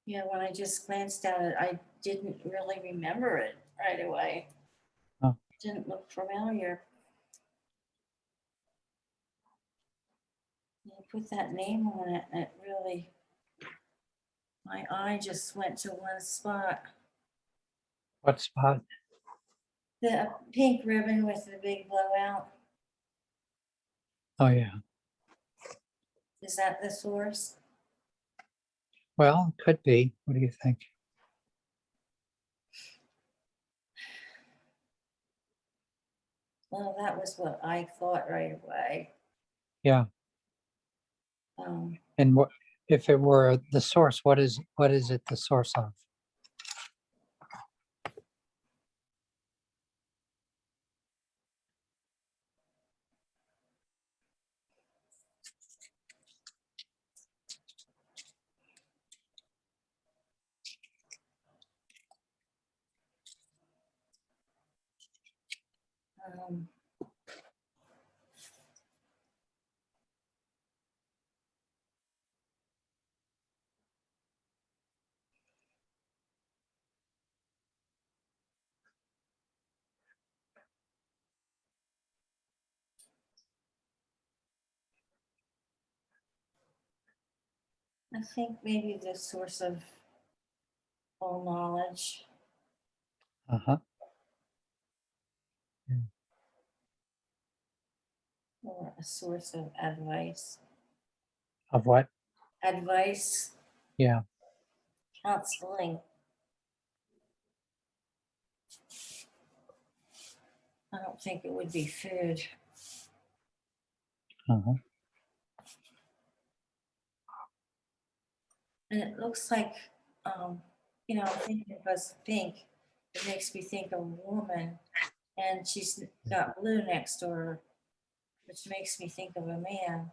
Yeah, when I just glanced at it, I didn't really remember it right away. Oh, Didn't look familiar. You put that name on it, and it really, my eye just went to one spot. what spot? The pink ribbon with the big blowout. Oh, yeah. Is that the source? Well, could be. What do you think? Well, that was what I thought right away. Yeah. Um, And what if it were the source? What is it the source of? um, I think maybe the source of all knowledge Uh-huh. Yeah. or a source of advice. Of what? Advice, Yeah. counseling. I don't think it would be food. Uh-huh. And it looks like, um, thinking because pink, it makes me think of a woman, and she's got blue next to her, which makes me think of a man.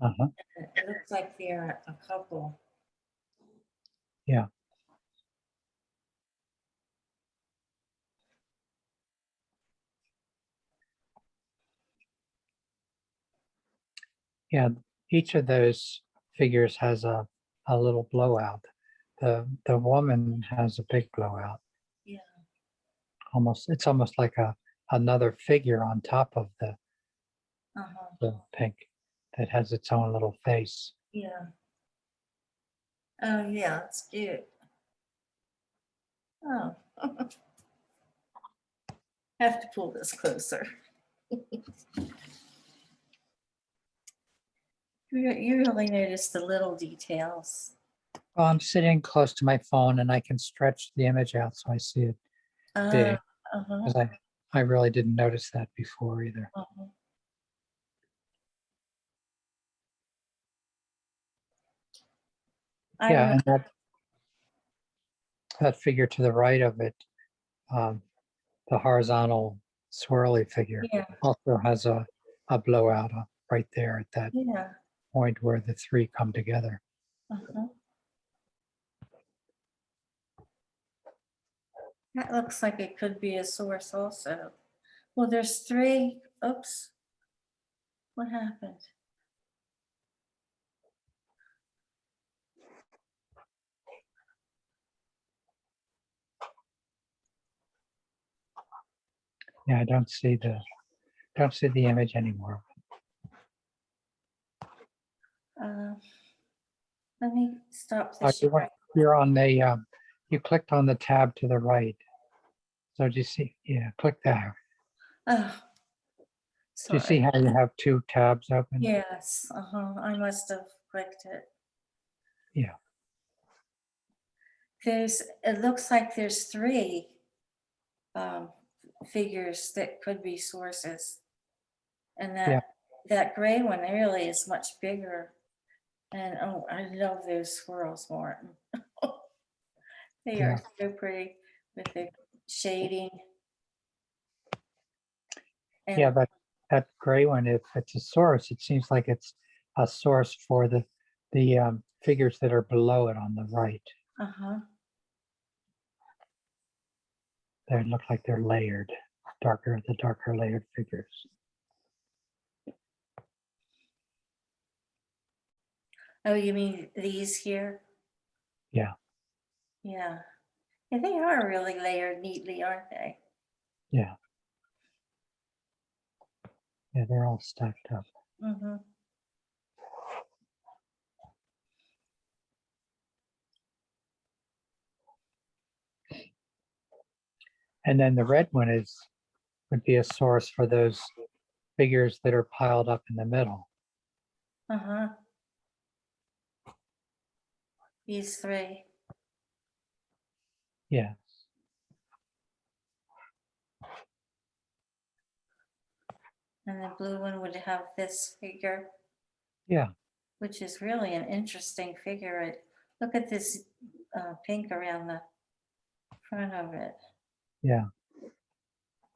Uh-huh. And it looks like they're a couple. Yeah. Yeah. Each of those figures has a little blowout. The woman has a big blowout. Yeah. It's almost like another figure on top of Uh-huh. the pink that has its own little face. Yeah. Oh, yeah, it's cute. Oh, have to pull this closer. You really notice the little details. Well, I'm sitting close to my phone and I can stretch the image out so I see it Uh, big uh-huh, because I really didn't notice that before either. uh-huh. I Yeah, really, and that figure to the right of it, um, the horizontal swirly figure, yeah, also has a blowout right there at that yeah, point where the three come together. uh-huh. That looks like it could be a source also. Well, there's three. Oops, what happened? Yeah, I don't see the image anymore. Uh, Let me stop the Oh, share. you're on you clicked on the tab to the right. So do you see? Yeah, click that. Oh, Do you see sorry. how you have two tabs open? Yes, uh-huh, I must have clicked it. Yeah. It looks like there's three um, figures that could be sources. And Yeah. that gray one really is much bigger. And oh, I love those swirls, Martin. They Yeah. are so pretty with the shading. Yeah, And that gray one, if it's a source, it seems like it's a source for the figures that are below it on the right. uh-huh. They look like they're layered, the darker layered figures. Oh, you mean these here? Yeah, Yeah. Yeah, they are really layered neatly, aren't they? yeah, yeah, they're all stacked up. Mm-hmm. And then the red one would be a source for those figures that are piled up in the middle. Uh-huh. These three. Yeah, And the blue one would have this figure, yeah, which is really an interesting figure. Look at this pink around the front of it. yeah,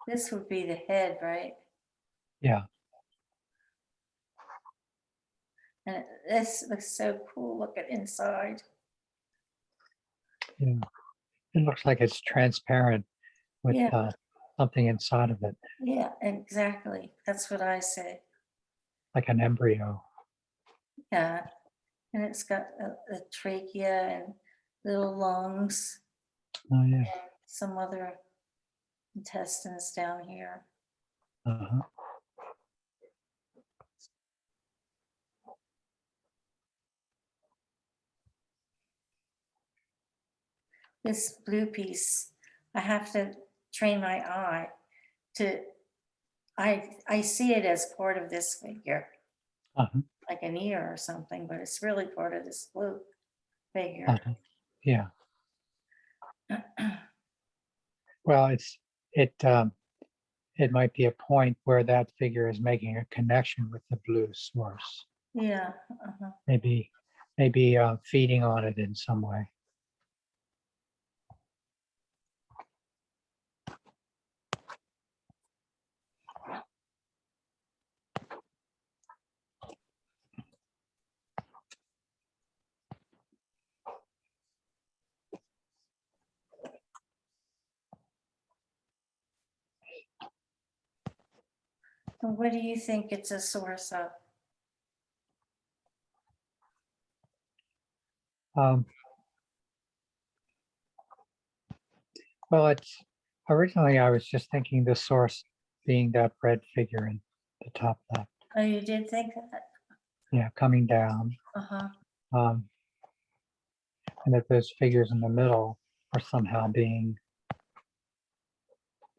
This would be the head, right? yeah, And this looks so cool. Look at inside. yeah. It looks like it's transparent with Yeah, something inside of it, yeah, exactly. That's what I say. like an embryo. Yeah. And it's got a trachea and little lungs Oh, yeah. and some other intestines down here. Uh-huh. This blue piece, I have to train my eye to, I see it as part of this figure, Uh-huh. like an ear or something, but it's really part of this blue figure. Uh-huh. Yeah. Well, it might be a point where that figure is making a connection with the blue source. Yeah. Uh-huh. Maybe feeding on it in some way. And what do you think it's a source of? Um, well, it's originally I was just thinking the source being that red figure in the top left. Oh, you did think that? Yeah, coming down. Uh-huh. Um, and that those figures in the middle are somehow being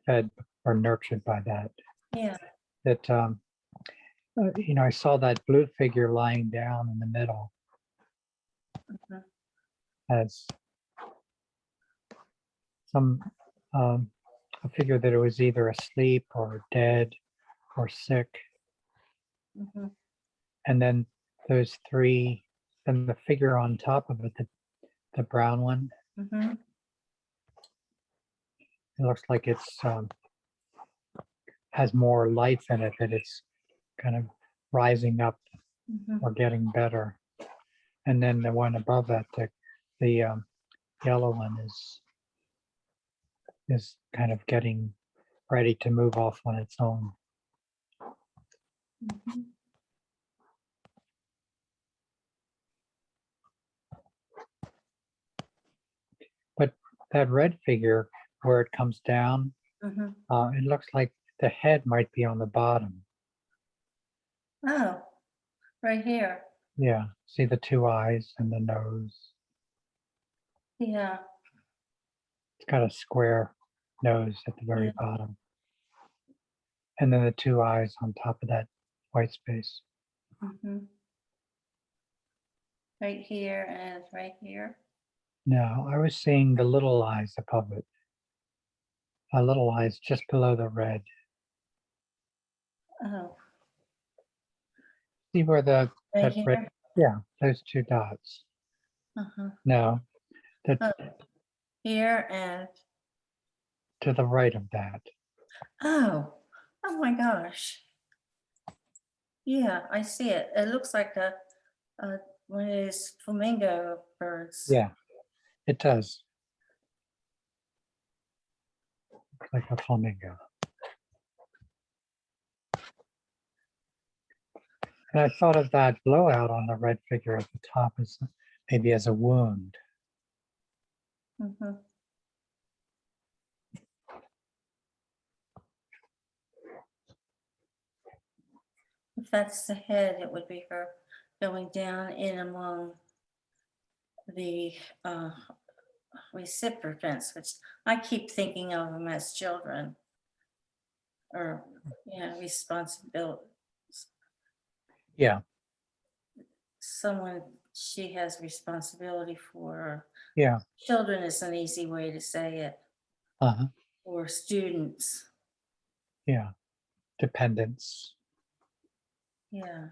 fed or nurtured by that. Yeah. That I saw that blue figure lying down in the middle Mhm. as some a figure that it was either asleep or dead or sick. Mhm. And then those three, then the figure on top of it, the brown one, Mhm. it looks like it's has more life in it, that it's kind of rising up Mhm. or getting better. And then the one above that, the yellow one is kind of getting ready to move off on its own. Mhm. But that red figure, where it comes down, Mhm. it looks like the head might be on the bottom. Oh, right here. Yeah, see the two eyes and the nose. Yeah. It's got a square nose at the Yeah. very bottom. And then the two eyes on top of that white space. Mhm. Right here and right here. No, I was seeing the little eyes above it. A little eyes just below the red. Oh, See where that right red, here. yeah, those two dots. Uh-huh. No, that Oh, here and to the right of that. oh, oh my gosh. Yeah, I see it. It looks like a one of those flamingo birds. Yeah, it does. Looks like a flamingo. And I thought of that blowout on the red figure at the top as maybe as a wound. Mhm. If that's the head, it would be her going down in among the recipients, which I keep thinking of them as children or, responsibility. Yeah, Someone she has responsibility for. yeah, Children is an easy way to say it, uh-huh, or students. yeah. Dependence. Yeah.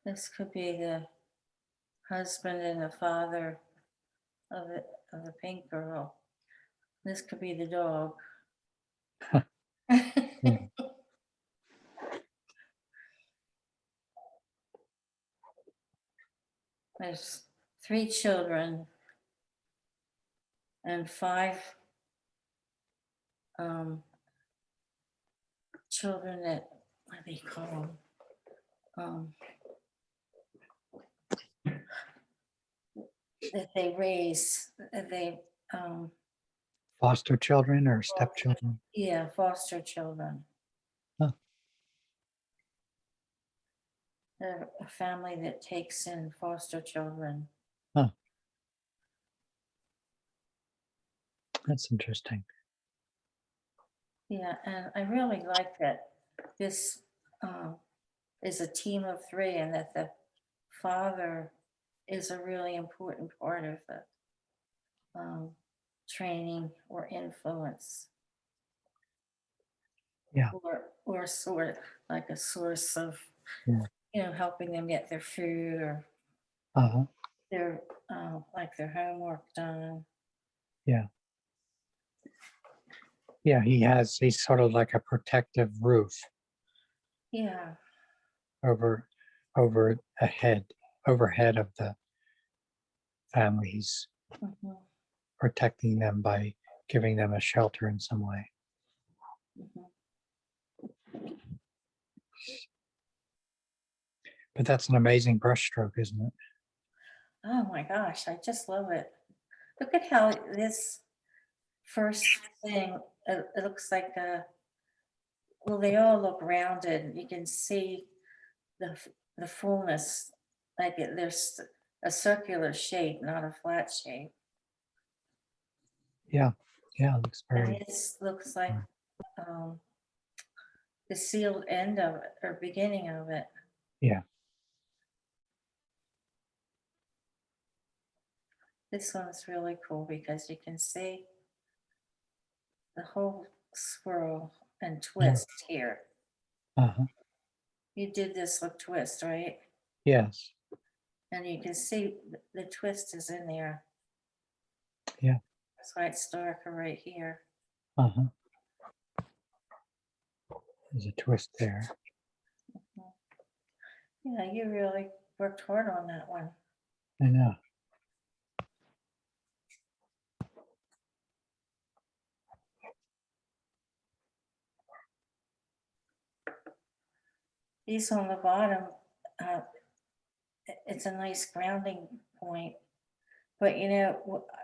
This could be the husband and the father of the pink girl. This could be the dog. Yeah. There's 3 children and 5 children that, what do they call them? That they raise, that they, Foster children or stepchildren. yeah, foster children. Huh. They're a family that takes in foster children. Huh. That's interesting. Yeah, and I really like that this is a team of 3 and that the father is a really important part of the um, training or influence, Yeah. or sort of like a source of, Yeah. helping them get their food or Uh-huh. their like their homework done. Yeah. Yeah, he's sort of like a protective roof Yeah, over over a head overhead of the families, mhm, protecting them by giving them a shelter in some way. mhm. But that's an amazing brushstroke, isn't it? Oh my gosh, I just love it. Look at how this first thing, it looks like well, they all look rounded. You can see the fullness, like there's a circular shape, not a flat shape. Yeah. Yeah, it looks And very this looks like um, the sealed end of it or beginning of it. yeah. This one's really cool because you can see the whole swirl and Yeah. twist here. Uh-huh. You did this with twist, right? Yes. And you can see the twist is in there. Yeah. That's why it's darker right here. Uh-huh. There's a twist there. Yeah, you really worked hard on that one. I know. These on the bottom, uh, it's a nice grounding point. But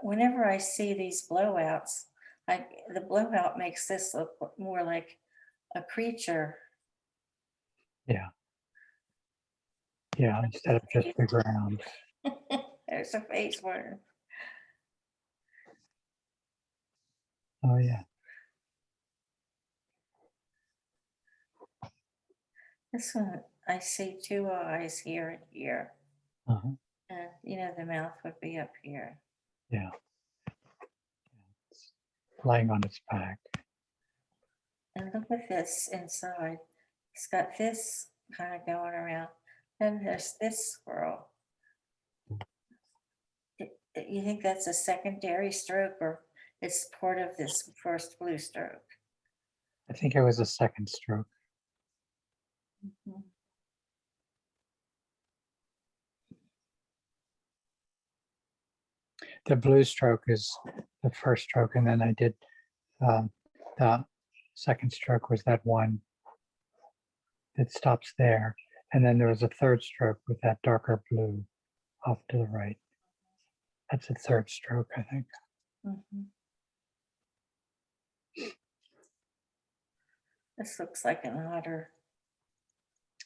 whenever I see these blowouts, the blowout makes this look more like a creature. Yeah. Yeah. Instead of just the ground. There's a face for Oh yeah. this one. I see 2 eyes here and here, Uh-huh. and the mouth would be up here. Yeah. It's lying on its back. And look at this inside. It's got this kind of going around. Then there's this squirrel. You think that's a secondary stroke or it's part of this first blue stroke? I think it was a second stroke. Mhm. The blue stroke is the first stroke, and then I did um, the second stroke was that one that stops there, And then there was a third stroke with that darker blue off to the right. That's a third stroke, I think. Mhm. This looks like an otter.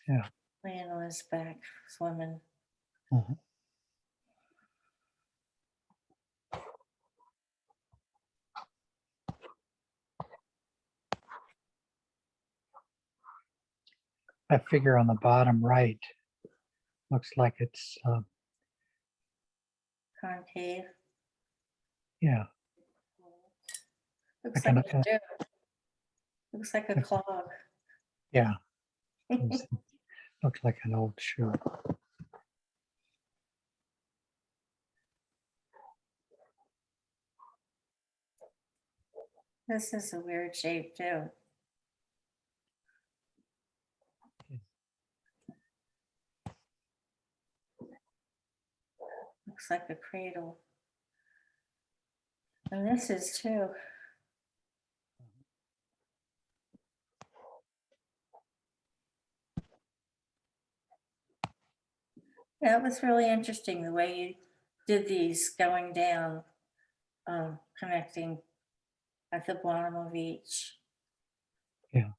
Yeah. Laying on his back, swimming. Mhm. That figure on the bottom right looks like it's, Concave. yeah, Looks like like an, a ship. Looks like a like- clog. yeah, looks like an old shoe. This is a weird shape too. Looks like a cradle. And this is too. Yeah, it was really interesting the way you did these going down, connecting at the bottom of each. Yeah.